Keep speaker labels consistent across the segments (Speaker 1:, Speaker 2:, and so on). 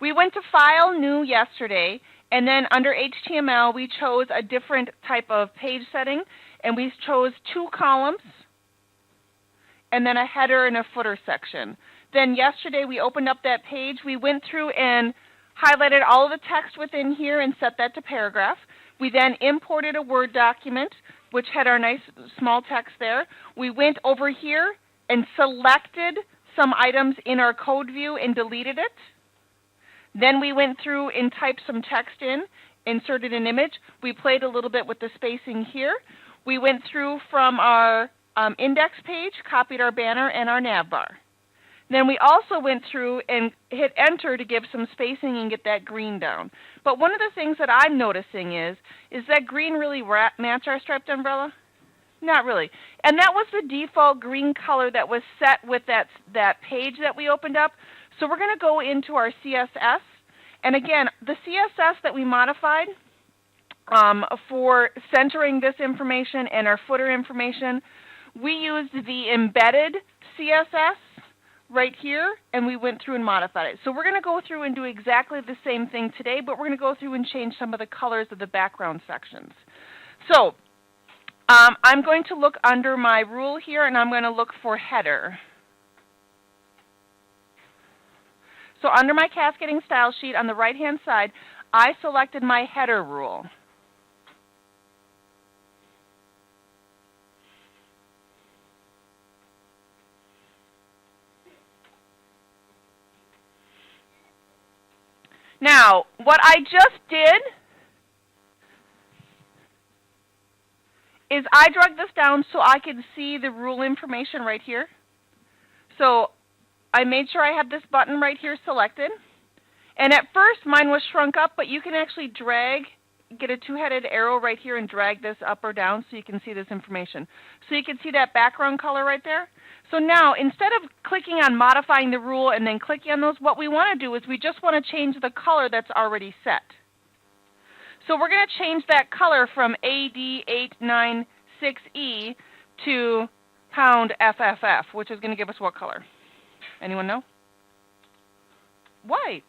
Speaker 1: We went to File, New yesterday, and then under HTML, we chose a different type of page setting, and we chose 2 columns, and then a header and a footer section. Then yesterday, we opened up that page. We went through and highlighted all of the text within here and set that to paragraph. We then imported a Word document, which had our nice small text there. We went over here and selected some items in our code view and deleted it. Then we went through and typed some text in, inserted an image. We played a little bit with the spacing here. We went through from our index page, copied our banner and our nav bar. Then we also went through and hit enter to give some spacing and get that green down. But one of the things that I'm noticing is that green really match our striped umbrella? Not really. And that was the default green color that was set with that page that we opened up. So we're going to go into our CSS. And again, the CSS that we modified for centering this information and our footer information, we used the embedded CSS right here, and we went through and modified it. So we're going to go through and do exactly the same thing today, but we're going to go through and change some of the colors of the background sections. So I'm going to look under my rule here, and I'm going to look for header. So under my cascading style sheet on the right-hand side, I selected my header rule. Now, what I just did is I dragged this down so I could see the rule information right here. So I made sure I had this button right here selected. And at first, mine was shrunk up, but you can actually get a 2-headed arrow right here and drag this up or down so you can see this information. So you can see that background color right there. So now, instead of clicking on modifying the rule and then clicking on those, what we want to do is we just want to change the color that's already set. So we're going to change that color from AD896E to #FFF, which is going to give us what color? Anyone know? White.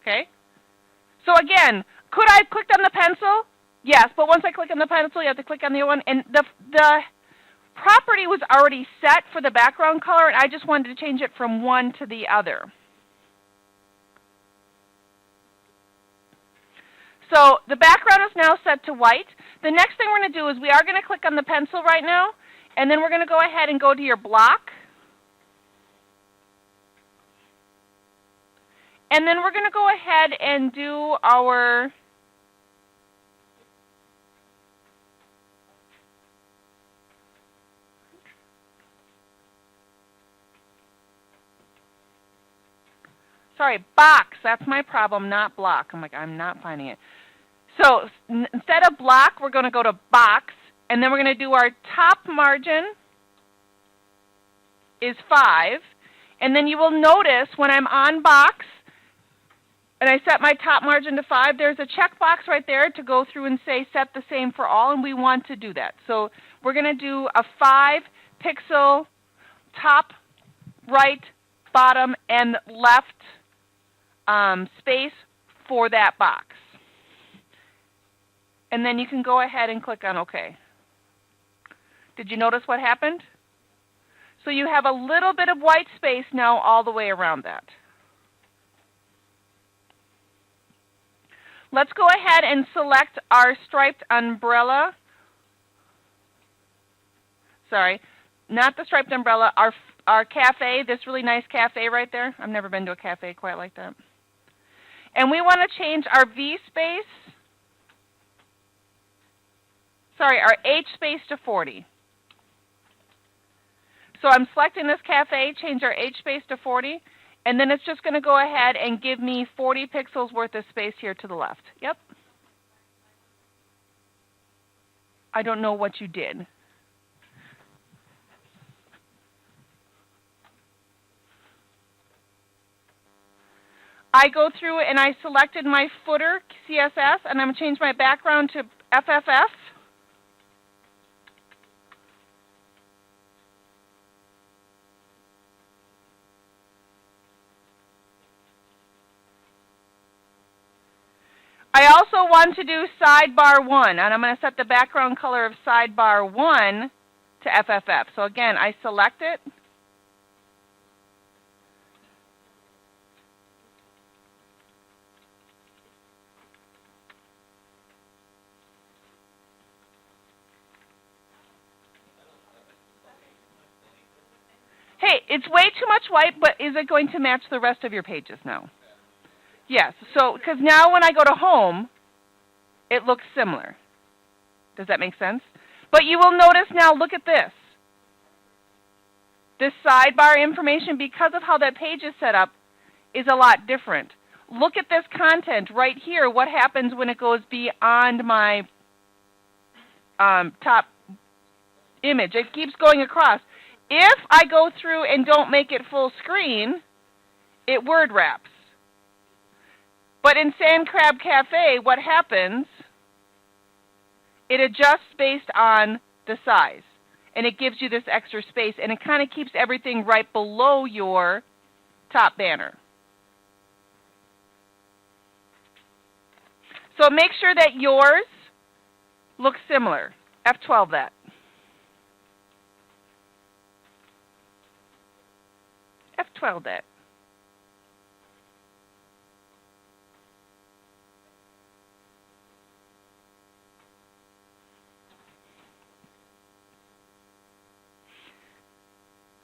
Speaker 1: Okay. So again, could I have clicked on the pencil? Yes, but once I click on the pencil, you have to click on the other one. And the property was already set for the background color, and I just wanted to change it from one to the other. So the background is now set to white. The next thing we're going to do is we are going to click on the pencil right now, and then we're going to go ahead and go to your block. And then we're going to go ahead and do our box. That's my problem, not block. I'm not finding it. So instead of block, we're going to go to box, and then we're going to do our top margin is 5. And then you will notice when I'm on box, and I set my top margin to 5, there's a checkbox right there to go through and say set the same for all, and we want to do that. So we're going to do a 5-pixel top, right, bottom, and left space for that box. And then you can go ahead and click on OK. Did you notice what happened? So you have a little bit of white space now all the way around that. Let's go ahead and select our striped umbrella. Sorry, not the striped umbrella, our cafe, this really nice cafe right there. I've never been to a cafe quite like that. And we want to change our V space, our H space to 40. So I'm selecting this cafe, change our H space to 40, and then it's just going to go ahead and give me 40 pixels worth of space here to the left. Yep. I don't know what you did. I go through and I selected my footer, CSS, and I'm going to change my background to FFF. also want to do sidebar 1, and I'm going to set the background color of sidebar 1 to FFF. So again, I select it. Hey, it's way too much white, but is it going to match the rest of your pages now? Yes, so because now when I go to home, it looks similar. Does that make sense? But you will notice now, look at this. This sidebar information, because of how that page is set up, is a lot different. Look at this content right here. What happens when it goes beyond my top image? It keeps going across. If I go through and don't make it full screen, it word wraps. But in Sand Crab Cafe, what happens, it adjusts based on the size. And it gives you this extra space. And it kind of keeps everything right below your top banner. So make sure that yours looks similar. F12 that. F12 that.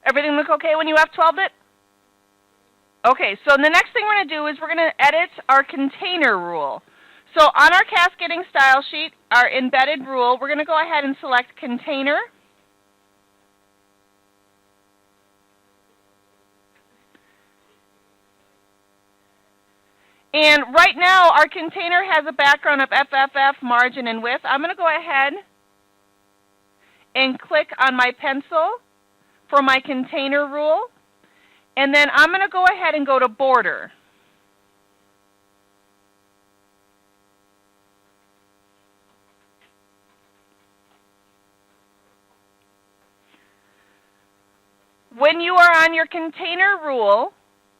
Speaker 1: Everything look okay when you F12 it? Okay, so the next thing we're going to do is we're going to edit our container rule. So on our cascading style sheet, our embedded rule, we're going to go ahead and select container. And right now, our container has a background of FFF, margin, and width. I'm going to go ahead and click on my pencil for my container rule. And then I'm going to go ahead and go to border. When you are on your container rule,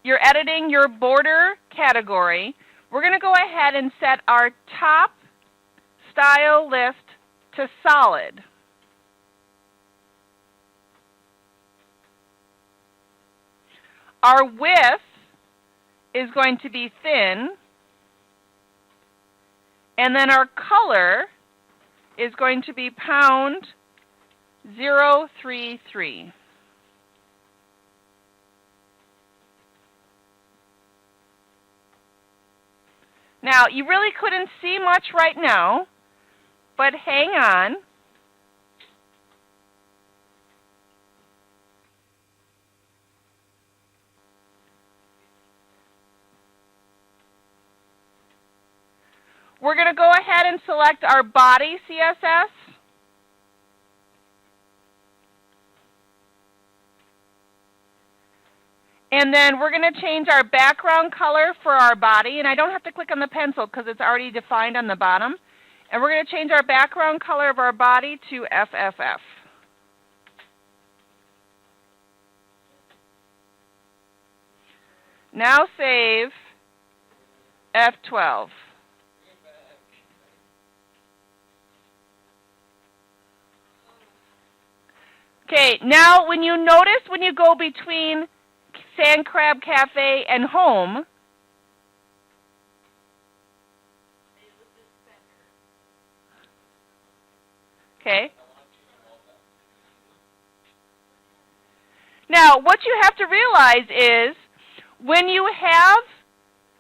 Speaker 1: you're editing your border category, we're going to go ahead and set our top style list to solid. Our width is going to be thin, and then our color is going to be pound 033. Now, you really couldn't see much right now, but hang on. We're going to go ahead and select our body CSS. And then we're going to change our background color for our body. And I don't have to click on the pencil because it's already defined on the bottom. And we're going to change our background color of our body to FFF. Now save F12. Okay, now when you notice when you go between Sand Crab Cafe and home, okay. Now, what you have to realize is when you have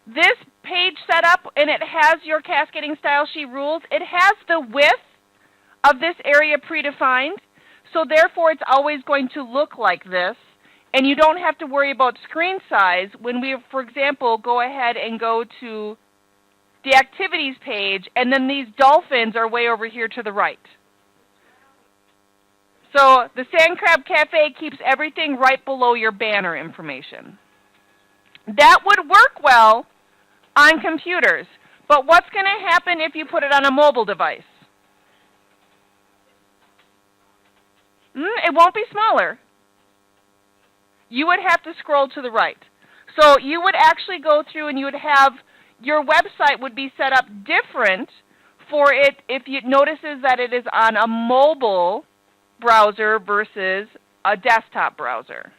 Speaker 1: this page set up and it has your cascading style sheet rules, it has the width of this area predefined. So therefore, it's always going to look like this. And you don't have to worry about screen size when we, for example, go ahead and go to the activities page, and then these dolphins are way over here to the right. So the Sand Crab Cafe keeps everything right below your banner information. That would work well on computers. But what's going to happen if you put it on a mobile device? It won't be smaller. You would have to scroll to the right. So you would actually go through and you would have your website would be set up different for it if it notices that it is on a mobile browser versus a desktop browser.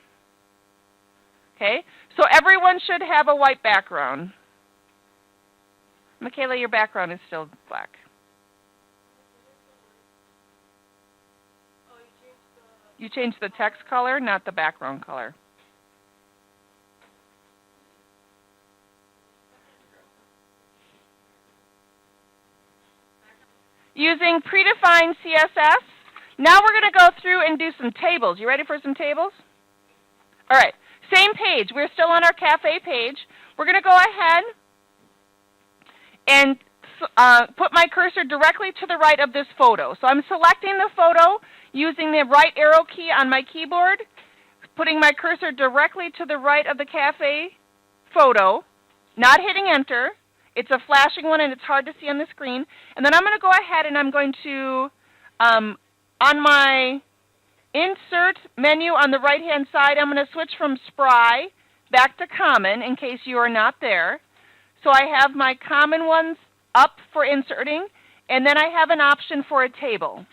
Speaker 1: Okay? So everyone should have a white background. Michaela, your background is still black. You changed the text color, not the background color. Using predefined CSS, now we're going to go through and do some tables. You ready for some tables? All right, same page. We're still on our cafe page. We're going to go ahead and put my cursor directly to the right of this photo. So I'm selecting the photo using the right arrow key on my keyboard, putting my cursor directly to the right of the cafe photo, not hitting enter. It's a flashing one and it's hard to see on the screen. And then I'm going to go ahead and I'm going to, on my insert menu on the right-hand side, I'm going to switch from Spry back to Common in case you are not there. So I have my common ones up for inserting, and then I have an option for a table.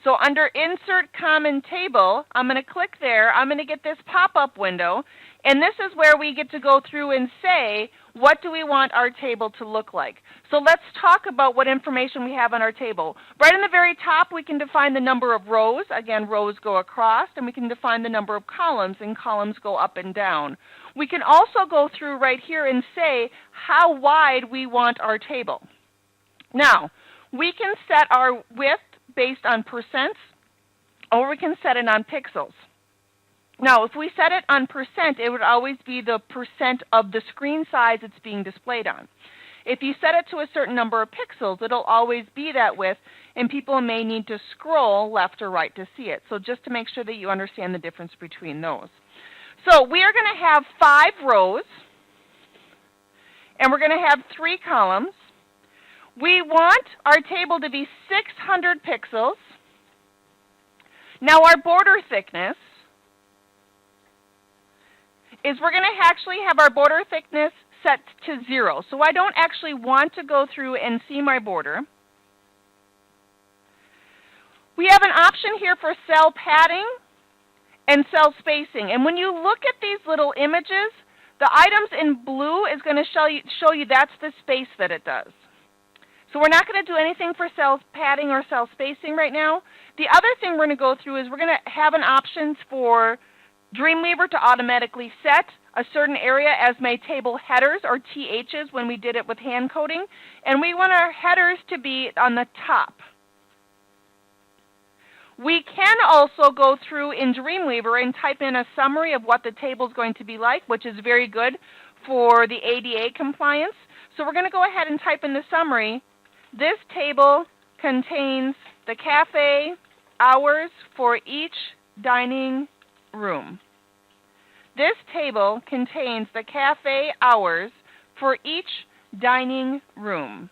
Speaker 1: So under Insert Common Table, I'm going to click there. I'm going to get this pop-up window, and this is where we get to go through and say, what do we want our table to look like? So let's talk about what information we have on our table. Right in the very top, we can define the number of rows. Again, rows go across, and we can define the number of columns, and columns go up and down. We can also go through right here and say how wide we want our table. Now, we can set our width based on percents, or we can set it on pixels. Now, if we set it on percent, it would always be the percent of the screen size it's being displayed on. If you set it to a certain number of pixels, it'll always be that width, and people may need to scroll left or right to see it. So just to make sure that you understand the difference between those. So we are going to have 5 rows, and we're going to have 3 columns. We want our table to be 600 pixels. Now our border thickness is we're going to actually have our border thickness set to 0. So I don't actually want to go through and see my border. We have an option here for cell padding and cell spacing. And when you look at these little images, the items in blue is going to show you that's the space that it does. So we're not going to do anything for cell padding or cell spacing right now. The other thing we're going to go through is we're going to have an option for Dreamweaver to automatically set a certain area as my table headers or THs when we did it with hand coding. And we want our headers to be on the top. We can also go through in Dreamweaver and type in a summary of what the table is going to be like, which is very good for the ADA compliance. So we're going to go ahead and type in the summary. This table contains the cafe hours for each dining room. This table contains the cafe hours for each dining room.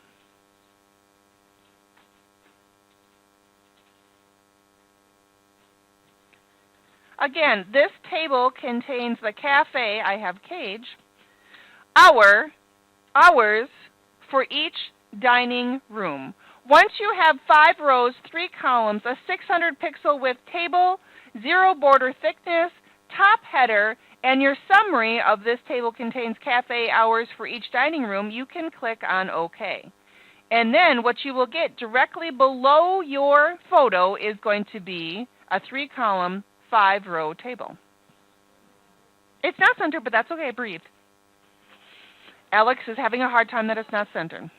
Speaker 1: Again, this table contains the cafe, I have cage, hours for each dining room. Once you have 5 rows, 3 columns, a 600 pixel width table, 0 border thickness, top header, and your summary of this table contains cafe hours for each dining room, you can click on OK. And then what you will get directly below your photo is going to be a 3-column, 5-row table. It's not centered, but that's okay. Breathe. Alex is having a hard time that it's not centered.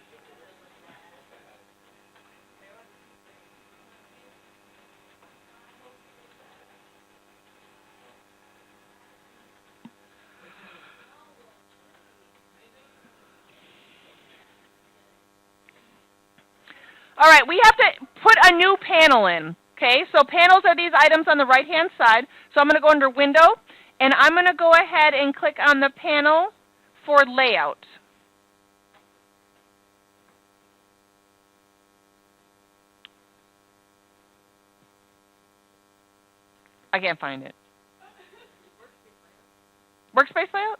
Speaker 1: All right, we have to put a new panel in. Okay, so panels are these items on the right-hand side. So I'm going to go under Window, and I'm going to go ahead and click on the panel for Layout. I can't find it. Workspace layout?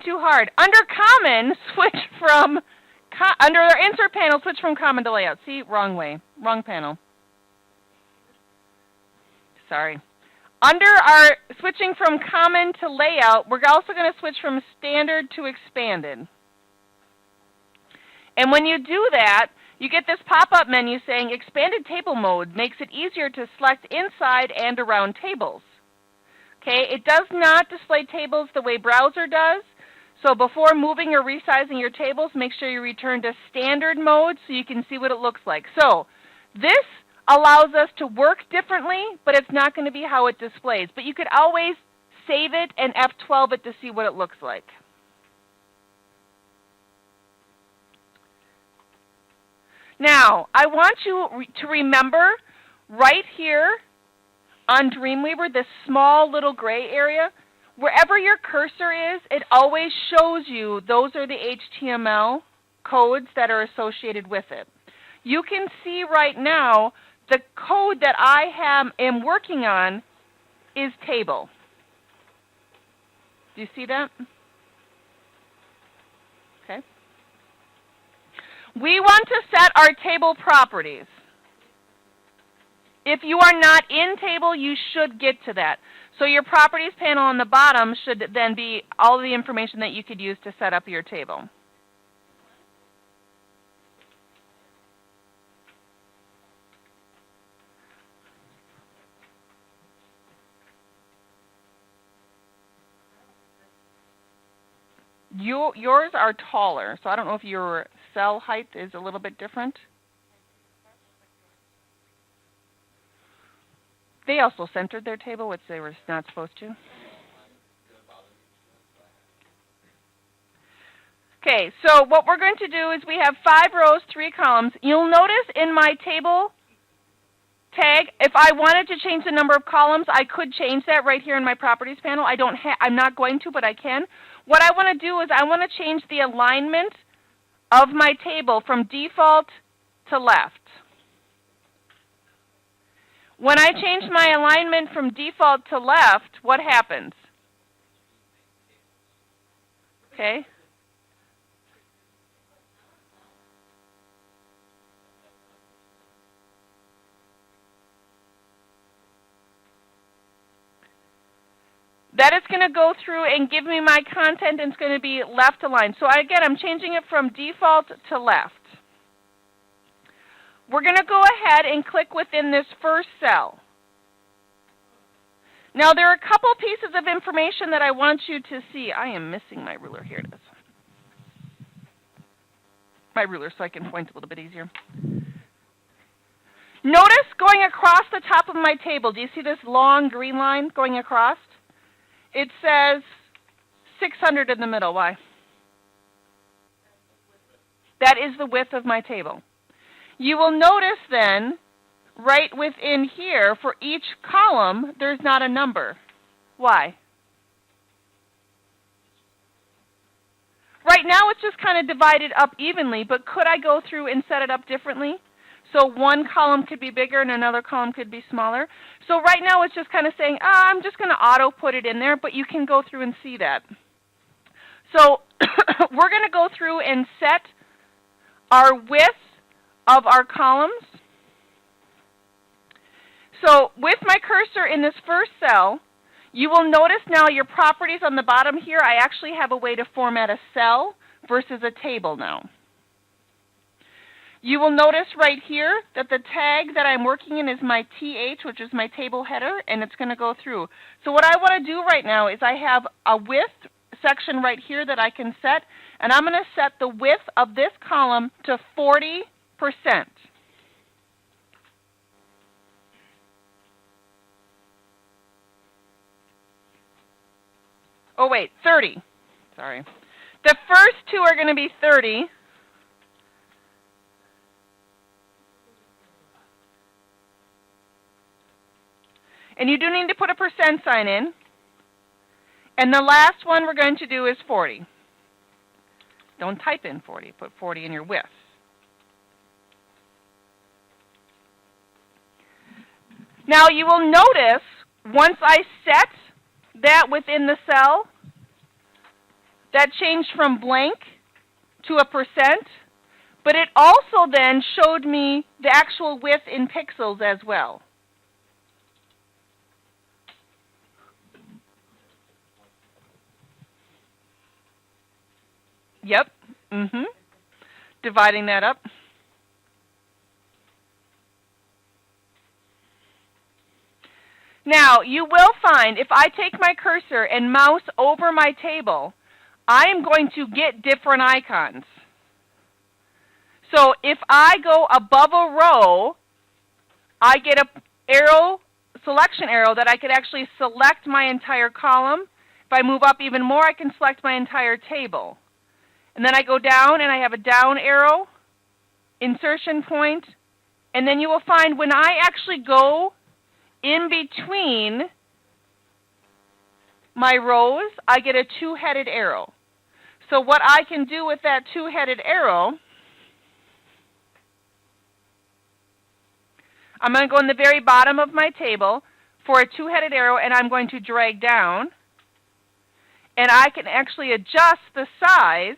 Speaker 1: too hard. Under common, switch from, under our insert panel, switch from common to layout. See, wrong way, wrong panel. Sorry. Under our switching from common to layout, we're also going to switch from standard to expanded. And when you do that, you get this pop-up menu saying expanded table mode makes it easier to select inside and around tables. Okay, it does not display tables the way browser does. So before moving or resizing your tables, make sure you return to standard mode so you can see what it looks like. So this allows us to work differently, but it's not going to be how it displays. But you could always save it and F12 it to see what it looks like. Now, I want you to remember right here on Dreamweaver, this small little gray area, wherever your cursor is, it always shows you those are the HTML codes that are associated with it. You can see right now the code that I am working on is table. Do you see that? Okay. We want to set our table properties. If you are not in table, you should get to that. So your properties panel on the bottom should then be all the information that you could use to set up your table. Yours are taller, so I don't know if your cell height is a little bit different. They also centered their table, which they were not supposed to. Okay, so what we're going to do is we have 5 rows, 3 columns. You'll notice in my table tag, if I wanted to change the number of columns, I could change that right here in my properties panel. I'm not going to, but I can. What I want to do is I want to change the alignment of my table from default to left. When I change my alignment from default to left, what happens? Okay. That is going to go through and give me my content, and it's going to be left aligned. So again, I'm changing it from default to left. We're going to go ahead and click within this first cell. Now, there are a couple pieces of information that I want you to see. I am missing my ruler. Here it is. My ruler so I can point a little bit easier. Notice going across the top of my table, do you see this long green line going across? It says 600 in the middle. Why? That is the width of my table. You will notice then, right within here, for each column, there's not a number. Why? Right now it's just kind of divided up evenly, but could I go through and set it up differently? So one column could be bigger and another column could be smaller. So right now it's just kind of saying, I'm just going to auto put it in there, but you can go through and see that. So we're going to go through and set our width of our columns. So with my cursor in this first cell, you will notice now your properties on the bottom here, I actually have a way to format a cell versus a table now. You will notice right here that the tag that I'm working in is my TH, which is my table header, and it's going to go through. So what I want to do right now is I have a width section right here that I can set, and I'm going to set the width of this column to 40%. Oh, wait, 30. Sorry. The first two are going to be 30. And you do need to put a % sign in. And the last one we're going to do is 40. Don't type in 40. Put 40 in your width. Now you will notice once I set that within the cell, that changed from blank to a percent, but it also then showed me the actual width in pixels as well. Yep. Dividing that up. Now, you will find if I take my cursor and mouse over my table, I am going to get different icons. So if I go above a row, I get an arrow, selection arrow that I could actually select my entire column. If I move up even more, I can select my entire table. And then I go down and I have a down arrow, insertion point, and then you will find when I actually go in between my rows, I get a two-headed arrow. So what I can do with that two-headed arrow, I'm going to go in the very bottom of my table for a two-headed arrow, and I'm going to drag down, and I can actually adjust the size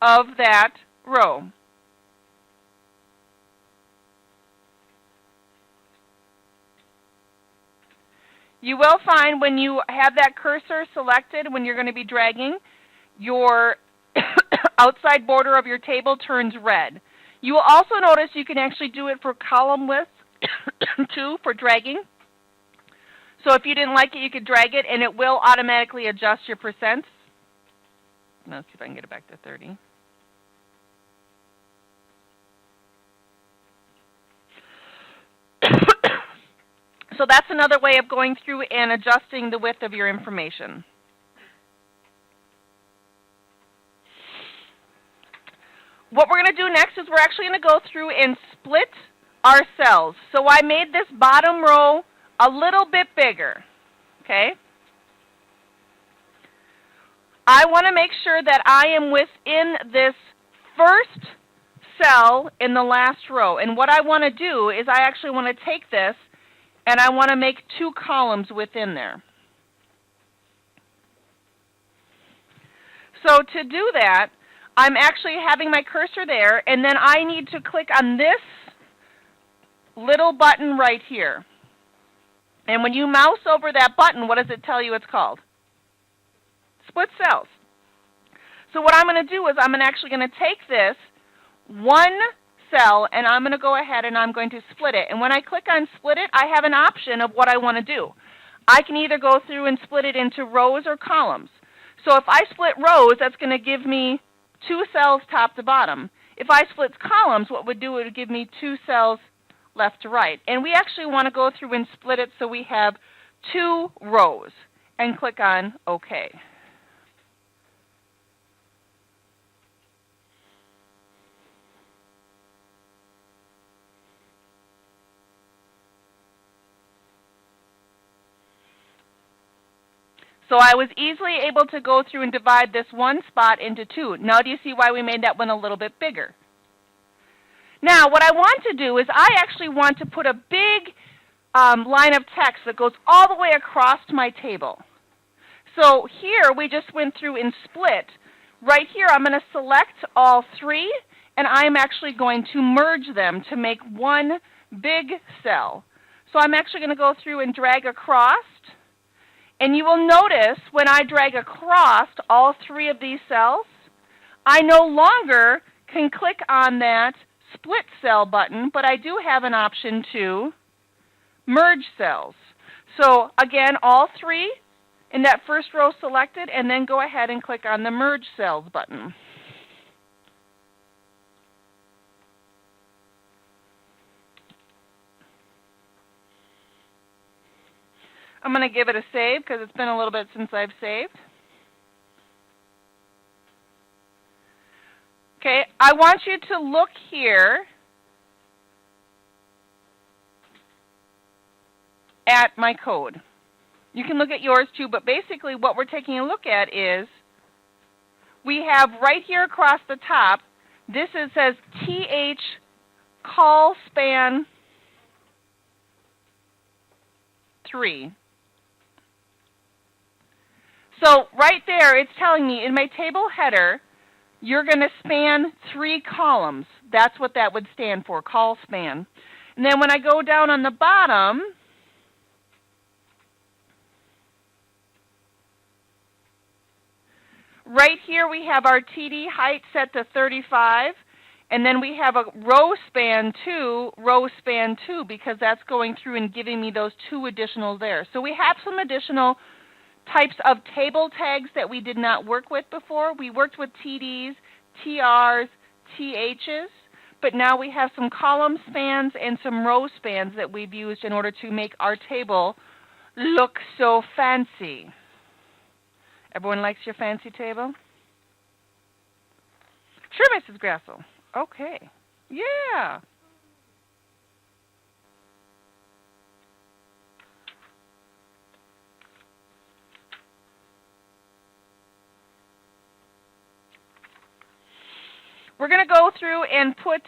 Speaker 1: of that row. You will find when you have that cursor selected, when you're going to be dragging, your outside border of your table turns red. You will also notice you can actually do it for column width too, for dragging. So if you didn't like it, you could drag it, and it will automatically adjust your percents. Let's see if I can get it back to 30. So that's another way of going through and adjusting the width of your information. What we're going to do next is we're actually going to go through and split our cells. So I made this bottom row a little bit bigger, okay? I want to make sure that I am within this first cell in the last row. And what I want to do is I actually want to take this and I want to make two columns within there. So to do that, I'm actually having my cursor there, and then I need to click on this little button right here. And when you mouse over that button, what does it tell you it's called? Split cells. So what I'm going to do is I'm actually going to take this one cell, and I'm going to go ahead and I'm going to split it. And when I click on split it, I have an option of what I want to do. I can either go through and split it into rows or columns. So if I split rows, that's going to give me two cells top to bottom. If I split columns, what it would do, it would give me two cells left to right. And we actually want to go through and split it so we have two rows. And click on OK. So I was easily able to go through and divide this one spot into two. Now do you see why we made that one a little bit bigger? Now what I want to do is I actually want to put a big line of text that goes all the way across my table. So here we just went through and split. Right here I'm going to select all three, and I'm actually going to merge them to make one big cell. So I'm actually going to go through and drag across. And you will notice when I drag across all three of these cells, I no longer can click on that split cell button, but I do have an option to merge cells. So again, all three in that first row selected, and then go ahead and click on the merge cells button. I'm going to give it a save because it's been a little bit since I've saved. Okay, I want you to look here at my code. You can look at yours too, but basically what we're taking a look at is we have right here across the top, this says TH call span 3. So right there, it's telling me in my table header, you're going to span 3 columns. That's what that would stand for, call span. And then when I go down on the bottom, right here we have our TD height set to 35. And then we have a row span 2, because that's going through and giving me those 2 additional there. So we have some additional types of table tags that we did not work with before. We worked with TDs, TRs, THs, but now we have some column spans and some row spans that we've used in order to make our table look so fancy. Everyone likes your fancy table? Sure, Mrs. Grassel. Okay. Yeah. We're going to go through and put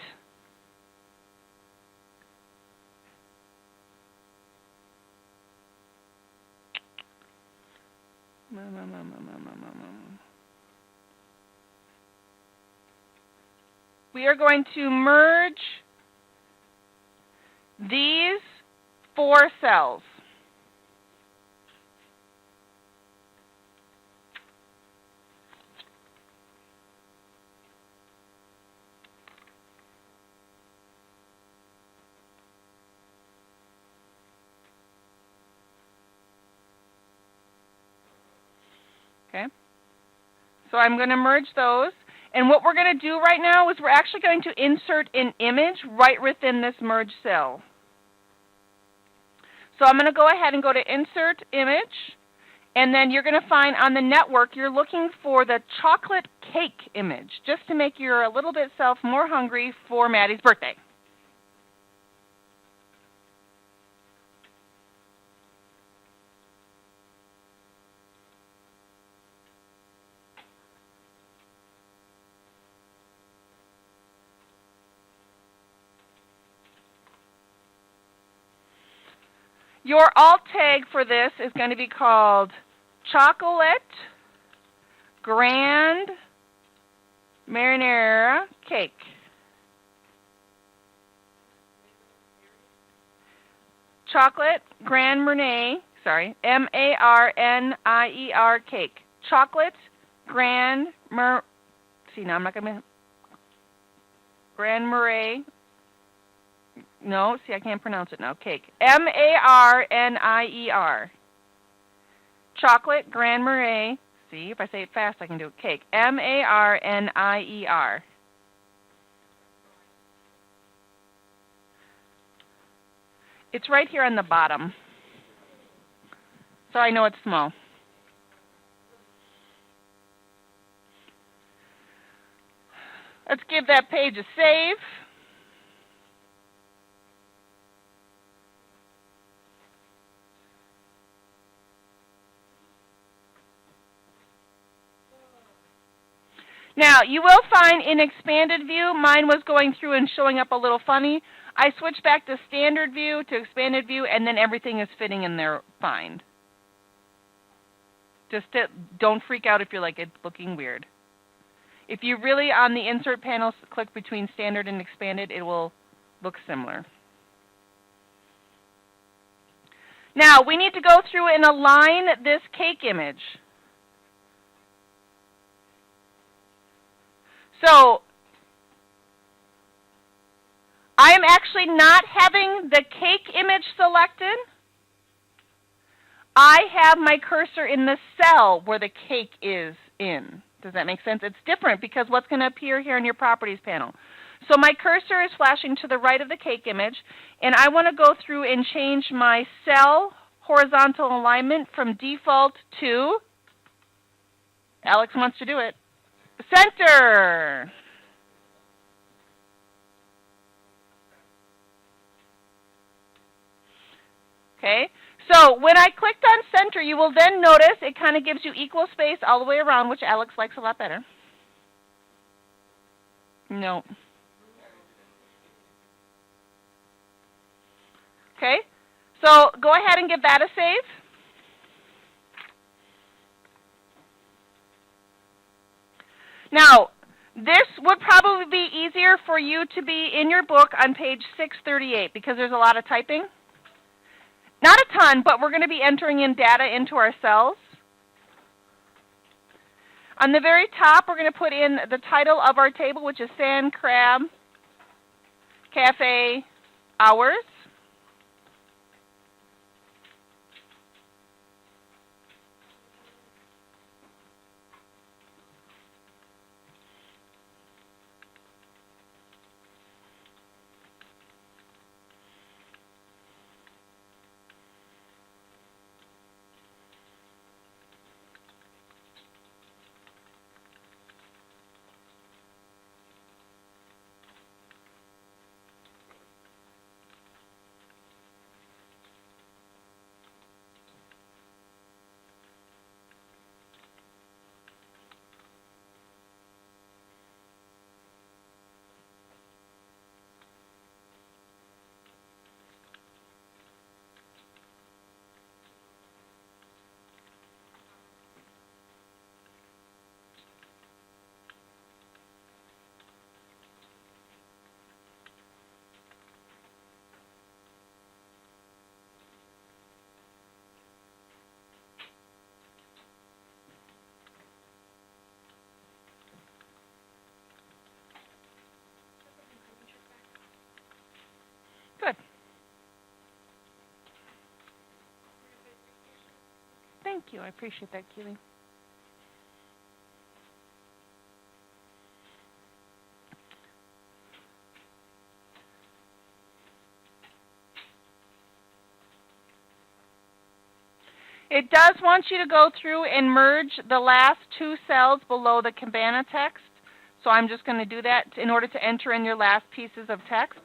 Speaker 1: we are going to merge these 4 cells. Okay. So I'm going to merge those. And what we're going to do right now is we're actually going to insert an image right within this merge cell. So I'm going to go ahead and go to Insert Image. And then you're going to find on the network, you're looking for the chocolate cake image, just to make your little bit self more hungry for Maddie's birthday. Your alt tag for this is going to be called Chocolate Grand Marinara Cake. Chocolate Grand Marnier, M-A-R-N-I-E-R cake. Chocolate Grand see, now I'm not going to, Grand Marais. No, see, I can't pronounce it now. Cake. M-A-R-N-I-E-R. Chocolate Grand Marais. See, if I say it fast, I can do it. Cake. M-A-R-N-I-E-R. It's right here on the bottom. So I know it's small. Let's give that page a save. Now, you will find in expanded view, mine was going through and showing up a little funny. I switched back to standard view to expanded view, and then everything is fitting in there fine. Just don't freak out if you're like, it's looking weird. If you really, on the insert panel, click between standard and expanded, it will look similar. Now, we need to go through and align this cake image. So, I am actually not having the cake image selected. I have my cursor in the cell where the cake is in. Does that make sense? It's different because what's going to appear here in your properties panel. So my cursor is flashing to the right of the cake image, and I want to go through and change my cell horizontal alignment from default to, Alex wants to do it, center. Okay, so when I clicked on center, you will then notice it kind of gives you equal space all the way around, which Alex likes a lot better. No. Okay, So go ahead and give that a save. Now, this would probably be easier for you to be in your book on page 638 because there's a lot of typing. Not a ton, but we're going to be entering in data into our cells. On the very top, we're going to put in the title of our table, which is Sand Crab Cafe Hours. Good. Thank you. I appreciate that, Keely. It does want you to go through and merge the last two cells below the cabana text. So I'm just going to do that in order to enter in your last pieces of text.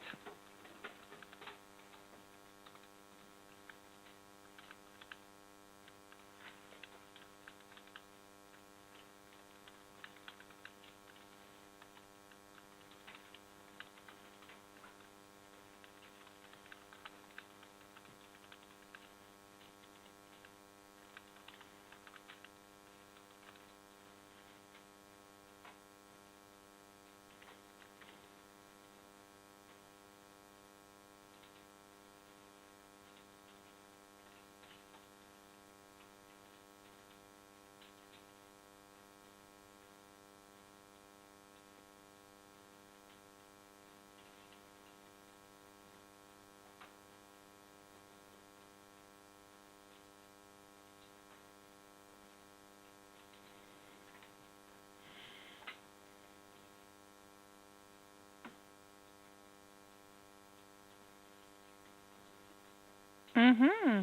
Speaker 1: Mm-hmm.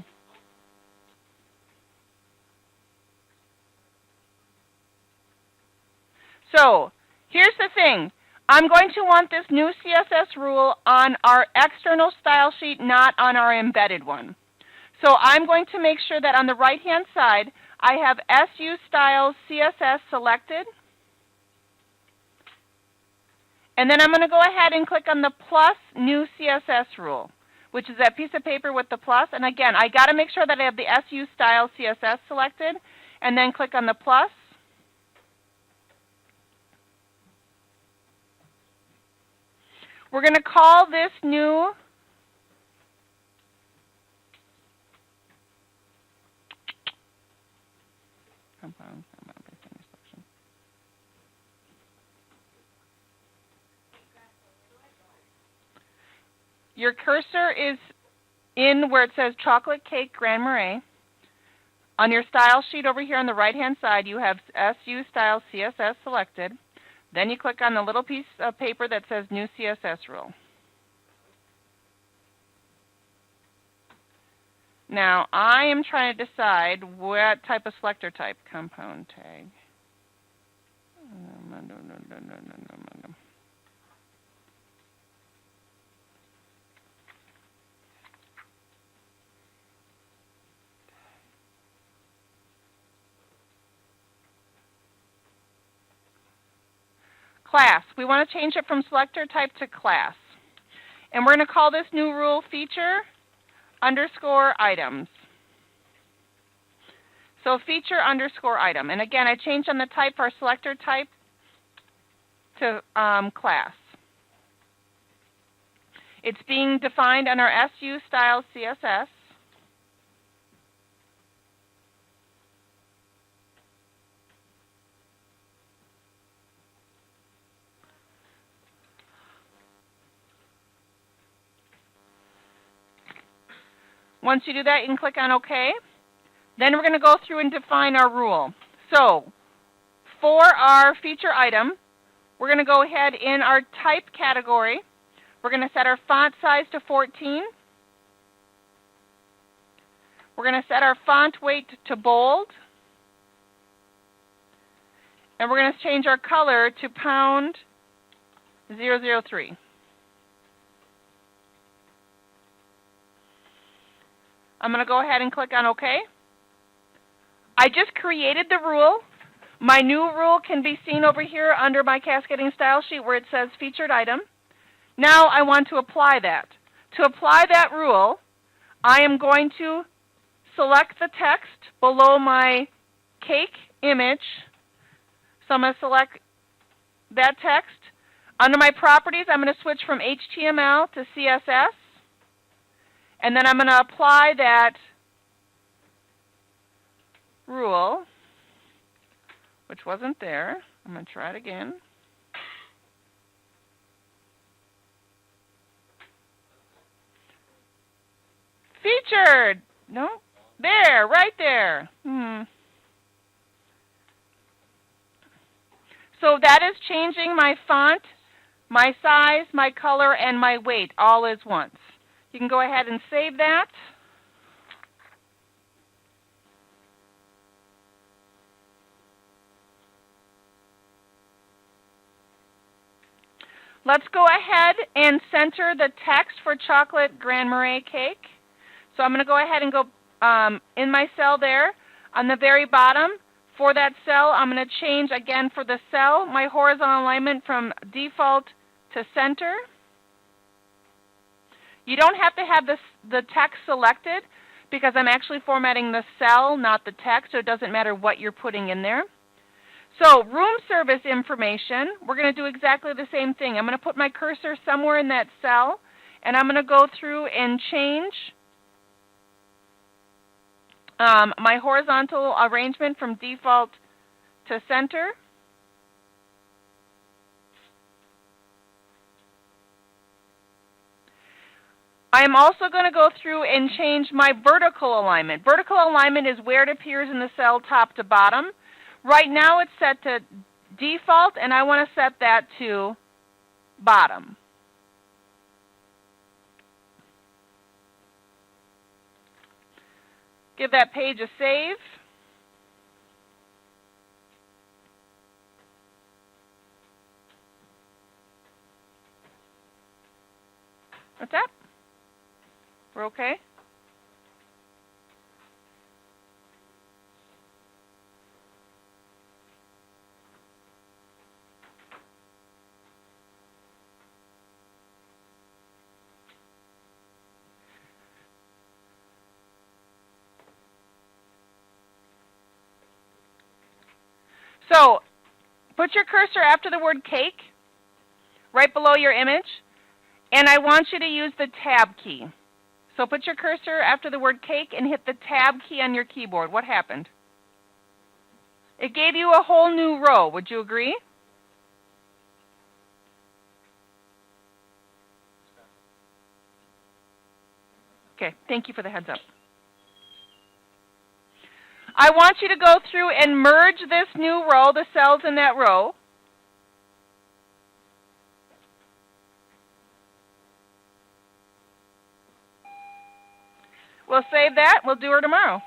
Speaker 1: So here's the thing. I'm going to want this new CSS rule on our external style sheet, not on our embedded one. So I'm going to make sure that on the right-hand side, I have SU Styles CSS selected. And then I'm going to go ahead and click on the plus new CSS rule, which is that piece of paper with the plus. And again, I got to make sure that I have the SU Style CSS selected, and then click on the plus. We're going to call this new Your cursor is in where it says Chocolate Cake Grand Marais. On your style sheet over here on the right-hand side, you have SU Style CSS selected. Then you click on the little piece of paper that says New CSS Rule. Now, I am trying to decide what type of selector type. Compound tag. Class. We want to change it from selector type to class. And we're going to call this new rule feature underscore items. So feature underscore item. And again, I changed on the type, our selector type, to class. It's being defined on our SU style CSS. Once you do that, you can click on OK. Then we're going to go through and define our rule. So for our feature item, we're going to go ahead in our type category. We're going to set our font size to 14. We're going to set our font weight to bold. And we're going to change our color to pound 003. I'm going to go ahead and click on OK. I just created the rule. My new rule can be seen over here under my cascading style sheet where it says featured item. Now I want to apply that. To apply that rule, I am going to select the text below my cake image. So I'm going to select that text. Under my properties, I'm going to switch from HTML to CSS. And then I'm going to apply that rule, which wasn't there. I'm going to try it again. Featured. No, there, right there. So that is changing my font, my size, my color, and my weight all as once. You can go ahead and save that. Let's go ahead and center the text for chocolate Grand Marais cake. So I'm going to go ahead and go in my cell there. On the very bottom, for that cell, I'm going to change again for the cell, my horizontal alignment from default to center. You don't have to have the text selected because I'm actually formatting the cell, not the text, so it doesn't matter what you're putting in there. So room service information, we're going to do exactly the same thing. I'm going to put my cursor somewhere in that cell, and I'm going to go through and change my horizontal arrangement from default to center. I am also going to go through and change my vertical alignment. Vertical alignment is where it appears in the cell top to bottom. Right now it's set to default, and I want to set that to bottom. Give that page a save. What's that? We're okay? So, put your cursor after the word cake, right below your image, and I want you to use the tab key. So put your cursor after the word cake and hit the tab key on your keyboard. What happened? It gave you a whole new row. Would you agree? Okay, thank you for the heads up. I want you to go through and merge this new row, the cells in that row. We'll save that. We'll do her tomorrow.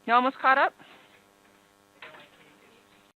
Speaker 1: You almost caught up?